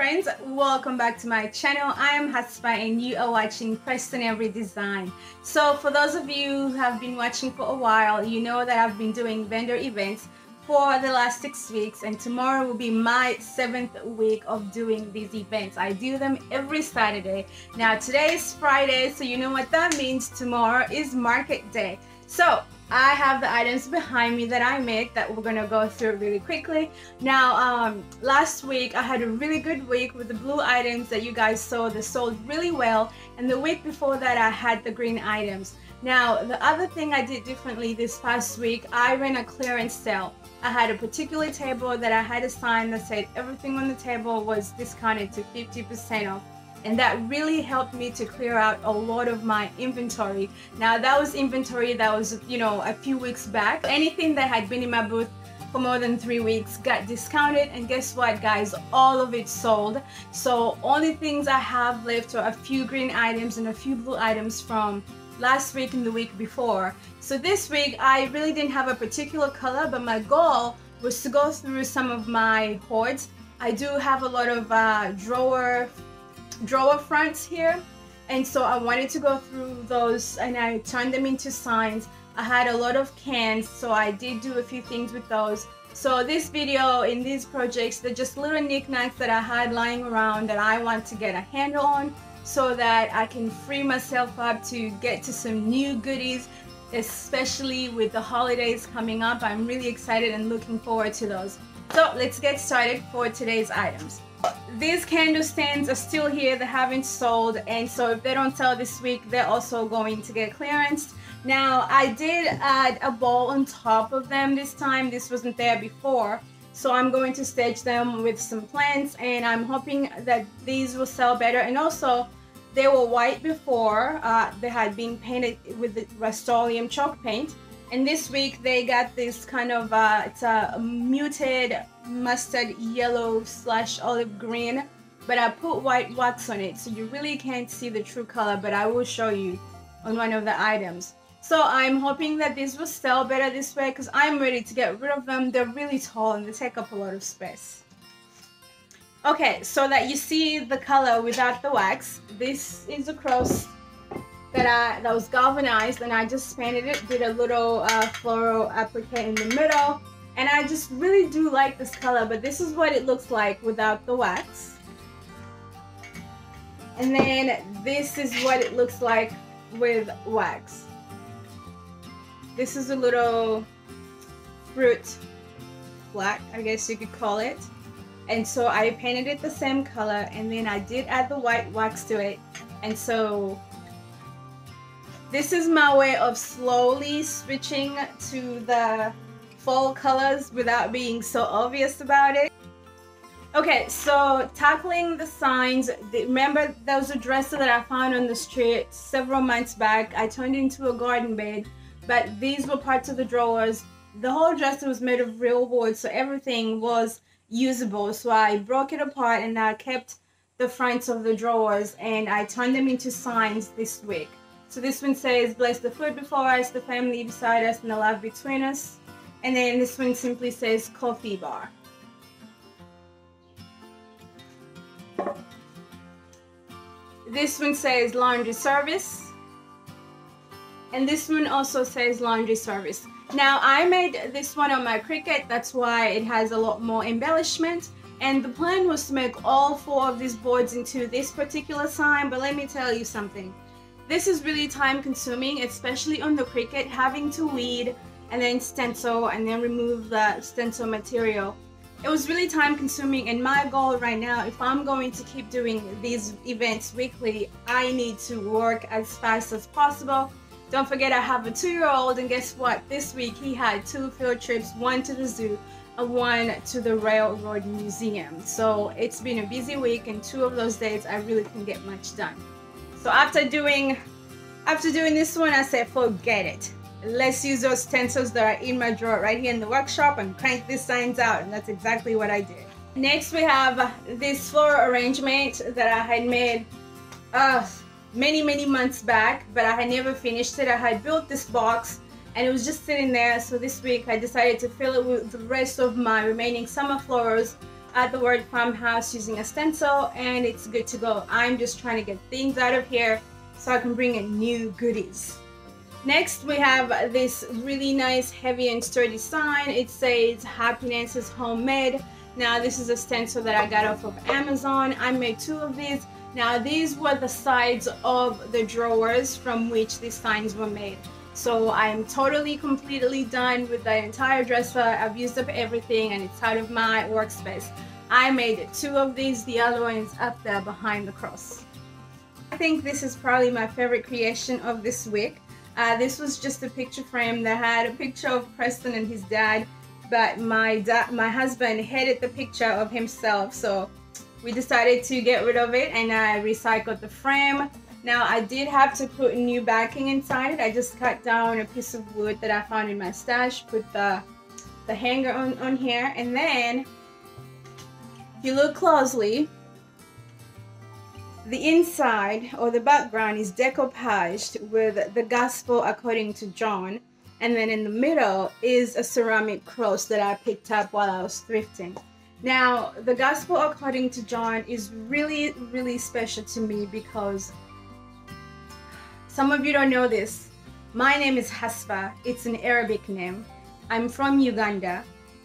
friends, welcome back to my channel. I am Haspa and you are watching Preston Every Design. So for those of you who have been watching for a while, you know that I've been doing vendor events for the last 6 weeks, and tomorrow will be my 7th week of doing these events. I do them every Saturday. Now today is Friday, so you know what that means. Tomorrow is market day. So I have the items behind me that I made that we're gonna go through really quickly. Now last week I had a really good week with the blue items that you guys saw. They sold really well, and the week before that I had the green items. Now the other thing I did differently this past week, I ran a clearance sale. I had a particular table that I had a sign that said everything on the table was discounted to 50% off. And that really helped me to clear out a lot of my inventory. Now that was inventory that was, you know, a few weeks back. Anything that had been in my booth for more than 3 weeks got discounted, and guess what guys, all of it sold. So only things I have left are a few green items and a few blue items from last week and the week before. So this week I really didn't have a particular color, but my goal was to go through some of my hoards. I do have a lot of drawer fronts here, and so I wanted to go through those and I turned them into signs. I had a lot of cans, so I did do a few things with those. So this video in these projects, they're just little knickknacks that I had lying around that I want to get a handle on so that I can free myself up to get to some new goodies, especially with the holidays coming up. I'm really excited and looking forward to those. So let's get started for today's items. These candle stands are still here, they haven't sold, and so if they don't sell this week, they're also going to get clearanced. Now I did add a bowl on top of them this time. This wasn't there before, so I'm going to stage them with some plants, and I'm hoping that these will sell better. And also they were white before, they had been painted with the Rust-Oleum chalk paint, and this week they got this kind of it's a muted mustard yellow / olive green, but I put white wax on it so you really can't see the true color, but I will show you on one of the items. So I'm hoping that these will sell better this way because I'm ready to get rid of them. They're really tall and they take up a lot of space. Okay, so that you see the color without the wax, this is a cross that was galvanized, and I just painted it, did a little floral applique in the middle, and I just really do like this color. But this is what it looks like without the wax, and then this is what it looks like with wax. This is a little fruit black, I guess you could call it, and so I painted it the same color, and then I did add the white wax to it. And so this is my way of slowly switching to the fall colors without being so obvious about it. Okay, so tackling the signs, remember there was a dresser that I found on the street several months back. I turned it into a garden bed, but these were parts of the drawers. The whole dresser was made of real wood, so everything was usable. So I broke it apart and I kept the fronts of the drawers and I turned them into signs this week. So this one says, bless the food before us, the family beside us, and the love between us. And then this one simply says coffee bar. This one says laundry service. And this one also says laundry service. Now I made this one on my Cricut, that's why it has a lot more embellishment. And the plan was to make all 4 of these boards into this particular sign, but let me tell you something. This is really time consuming, especially on the Cricut, having to weed and then stencil and then remove the stencil material. It was really time consuming, and my goal right now, if I'm going to keep doing these events weekly, I need to work as fast as possible. Don't forget I have a 2-year-old, and guess what? This week he had 2 field trips, one to the zoo and one to the Railroad Museum. So it's been a busy week, and 2 of those days I really couldn't get much done. So after doing this one, I said forget it. Let's use those stencils that are in my drawer right here in the workshop and crank these signs out, and that's exactly what I did. Next we have this floral arrangement that I had made many months back, but I had never finished it. I had built this box and it was just sitting there, so this week I decided to fill it with the rest of my remaining summer florals at the word farmhouse using a stencil, and it's good to go. I'm just trying to get things out of here so I can bring in new goodies. Next, we have this really nice, heavy and sturdy sign. It says Happiness is Homemade. Now, this is a stencil that I got off of Amazon. I made 2 of these. Now, these were the sides of the drawers from which these signs were made. So I'm totally, completely done with the entire dresser. I've used up everything and it's out of my workspace. I made 2 of these. The other one is up there behind the cross. I think this is probably my favorite creation of this week. This was just a picture frame that had a picture of Preston and his dad, but my husband hated the picture of himself, so we decided to get rid of it, and I recycled the frame. Now, I did have to put new backing inside it. I just cut down a piece of wood that I found in my stash, put the hanger on here, and then if you look closely, the inside or the background is decoupaged with the Gospel according to John, and then in the middle is a ceramic cross that I picked up while I was thrifting. Now, the Gospel according to John is really, really special to me because some of you don't know this. My name is Hasfa. It's an Arabic name. I'm from Uganda.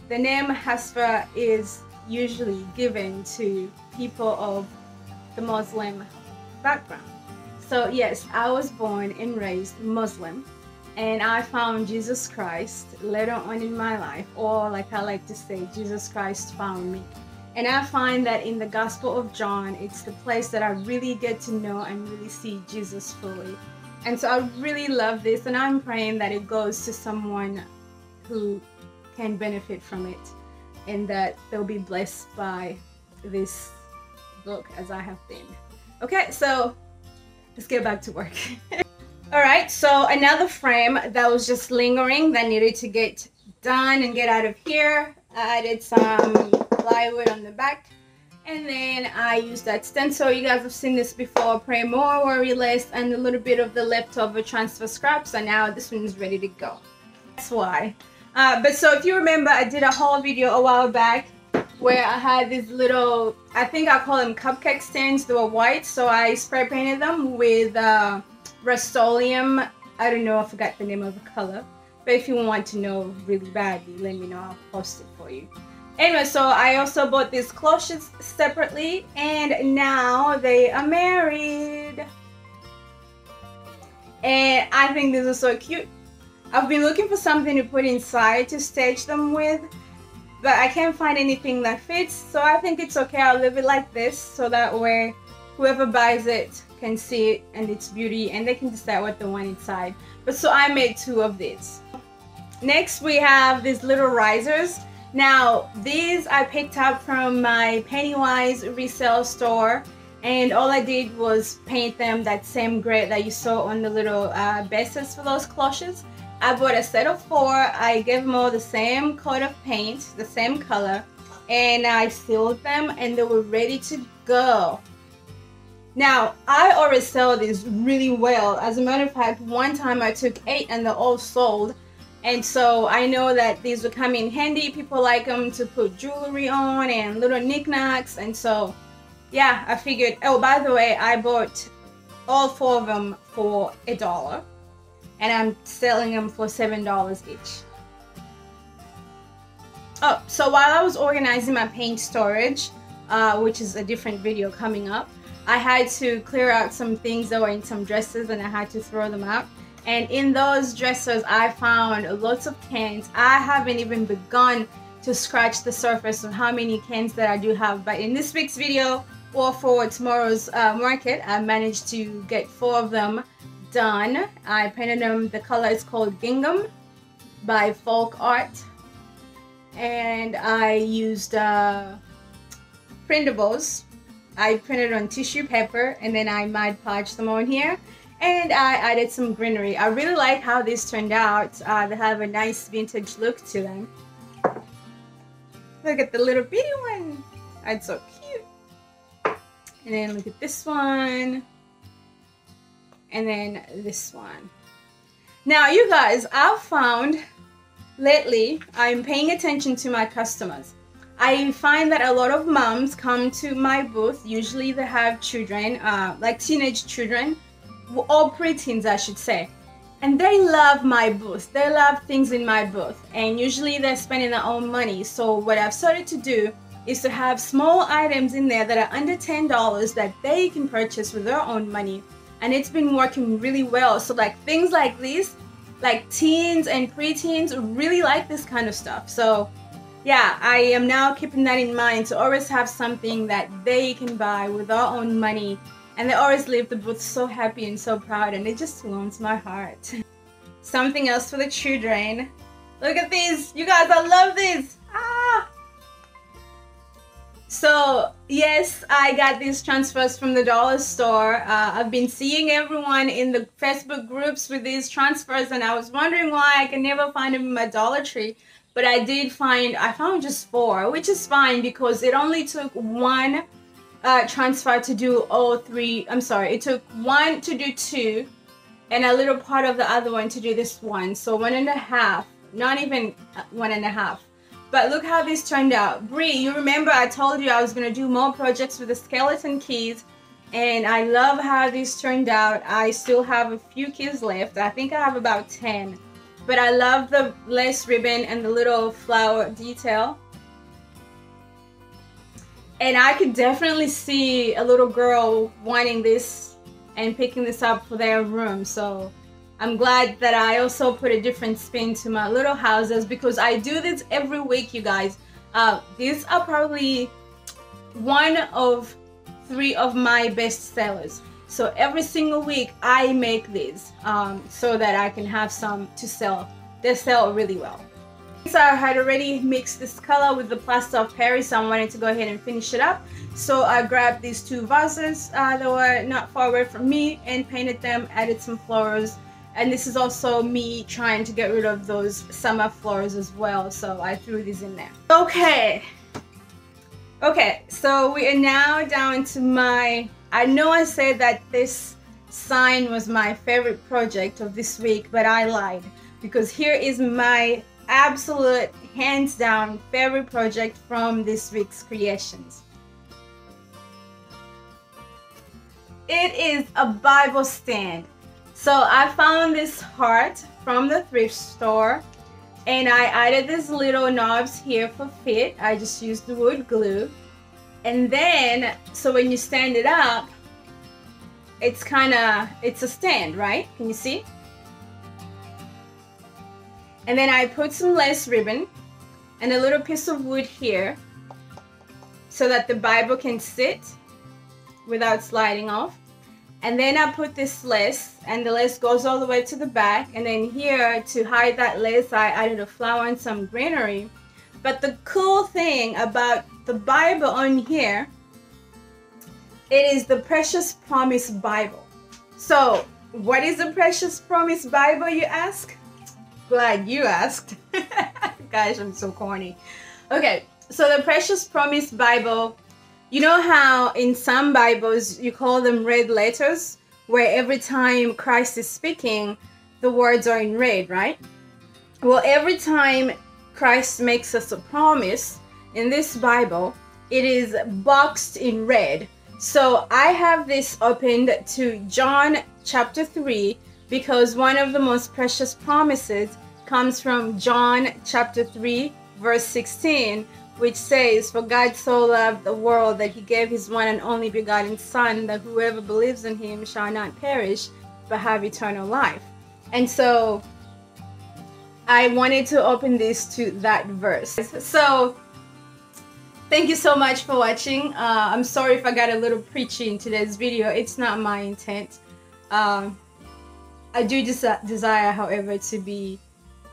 The name Hasfa is usually given to people of the Muslim background. So yes, I was born and raised Muslim, and I found Jesus Christ later on in my life, or like I like to say, Jesus Christ found me. And I find that in the Gospel of John, it's the place that I really get to know and really see Jesus fully. And so I really love this, and I'm praying that it goes to someone who can benefit from it and that they'll be blessed by this book as I have been. Okay, so let's get back to work. Alright, so another frame that was just lingering that needed to get done and get out of here. I added some plywood on the back, and then I used that stencil. You guys have seen this before. Pray more, worry less, and a little bit of the leftover transfer scraps, and now this one is ready to go. That's why. But so if you remember, I did a whole video a while back where I had these little, I think I call them cupcake stands. They were white, so I spray painted them with Resale. I don't know, I forgot the name of the color, but if you want to know really badly, let me know, I'll post it for you. Anyway, so I also bought these cloches separately, and now they are married, and I think these are so cute. I've been looking for something to put inside to stage them with, but I can't find anything that fits, so I think it's okay. I'll leave it like this, so that way whoever buys it can see it and its beauty, and they can decide what they want inside. But so I made 2 of these. Next, we have these little risers. Now, these I picked up from my Pennywise resale store, and all I did was paint them that same gray that you saw on the little bases for those cloches. I bought a set of 4. I gave them all the same coat of paint, the same color, and I sealed them, and they were ready to go. Now, I always sell these really well. As a matter of fact, one time I took 8 and they're all sold. And so I know that these would come in handy. People like them to put jewelry on and little knickknacks. And so, yeah, I figured, oh, by the way, I bought all 4 of them for $1. And I'm selling them for $7 each. Oh, so while I was organizing my paint storage, which is a different video coming up, I had to clear out some things that were in some dressers, and I had to throw them out. And in those dressers, I found lots of cans. I haven't even begun to scratch the surface of how many cans that I do have. But in this week's video, or for tomorrow's market, I managed to get 4 of them done. I painted them. The color is called Gingham by Folk Art, and I used printables. I printed on tissue paper, and then I Mod Podged them on here, and I added some greenery. I really like how these turned out. They have a nice vintage look to them. Look at the little bitty one. That's so cute. And then look at this one. And then this one. Now, you guys, I've found lately I'm paying attention to my customers. I find that a lot of moms come to my booth. Usually they have children, like teenage children, or preteens I should say. And they love my booth. They love things in my booth. And usually they're spending their own money. So what I've started to do is to have small items in there that are under $10 that they can purchase with their own money. And it's been working really well. So like things like this, like teens and preteens really like this kind of stuff. So yeah, I am now keeping that in mind to always have something that they can buy with their own money. And they always leave the booth so happy and so proud, and it just warms my heart. Something else for the children. Look at these, you guys, I love this. So yes, I got these transfers from the dollar store. I've been seeing everyone in the Facebook groups with these transfers, and I was wondering why I can never find them in my Dollar Tree. But I found just 4, which is fine because it only took one transfer to do all 3. I'm sorry, it took 1 to do 2 and a little part of the other one to do this one. So 1.5, not even 1.5. But look how this turned out. Bree, you remember I told you I was going to do more projects with the skeleton keys, and I love how this turned out. I still have a few keys left. I think I have about 10. But I love the lace ribbon and the little flower detail. And I could definitely see a little girl wanting this and picking this up for their room. So I'm glad that I also put a different spin to my little houses, because I do this every week, you guys. These are probably 1 of 3 of my best sellers. So every single week I make these so that I can have some to sell. They sell really well. So I had already mixed this color with the plaster of Paris, so I wanted to go ahead and finish it up. So I grabbed these 2 vases that were not far away from me and painted them, added some flowers. And this is also me trying to get rid of those summer flowers as well, so I threw these in there. Okay, so we are now down to my, I know I said that this sign was my favorite project of this week, but I lied, because here is my absolute hands down favorite project from this week's creations. It is a Bible stand. So I found this heart from the thrift store, and I added these little knobs here for fit. I just used the wood glue, and then so when you stand it up, it's a stand, right? Can you see? And then I put some lace ribbon and a little piece of wood here so that the Bible can sit without sliding off. And then I put this lace, and the lace goes all the way to the back. And then here, to hide that lace, I added a flower and some greenery. But the cool thing about the Bible on here, it is the Precious Promise Bible. So what is the Precious Promise Bible, you ask? Glad you asked. Gosh, I'm so corny. Okay, so the Precious Promise Bible, you know how in some Bibles you call them red letters, where every time Christ is speaking, the words are in red, right? Well, every time Christ makes us a promise in this Bible, it is boxed in red. So I have this opened to John chapter 3, because one of the most precious promises comes from John chapter 3 verse 16, which says, "For God so loved the world that he gave his one and only begotten Son, that whoever believes in him shall not perish but have eternal life." And so I wanted to open this to that verse. So thank you so much for watching. I'm sorry if I got a little preachy in today's video. It's not my intent. I do desire, however, to be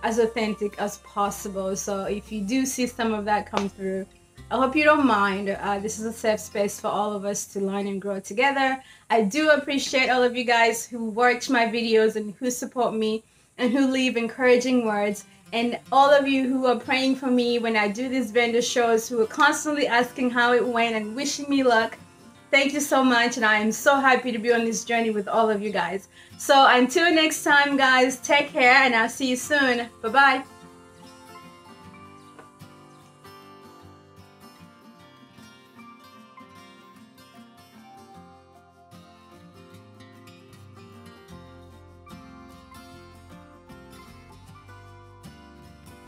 as authentic as possible. So if you do see some of that come through, I hope you don't mind. This is a safe space for all of us to learn and grow together. I do appreciate all of you guys who watch my videos and who support me and who leave encouraging words, and all of you who are praying for me when I do these vendor shows, who are constantly asking how it went and wishing me luck. Thank you so much, and I am so happy to be on this journey with all of you guys. So until next time, guys, take care, and I'll see you soon. Bye-bye.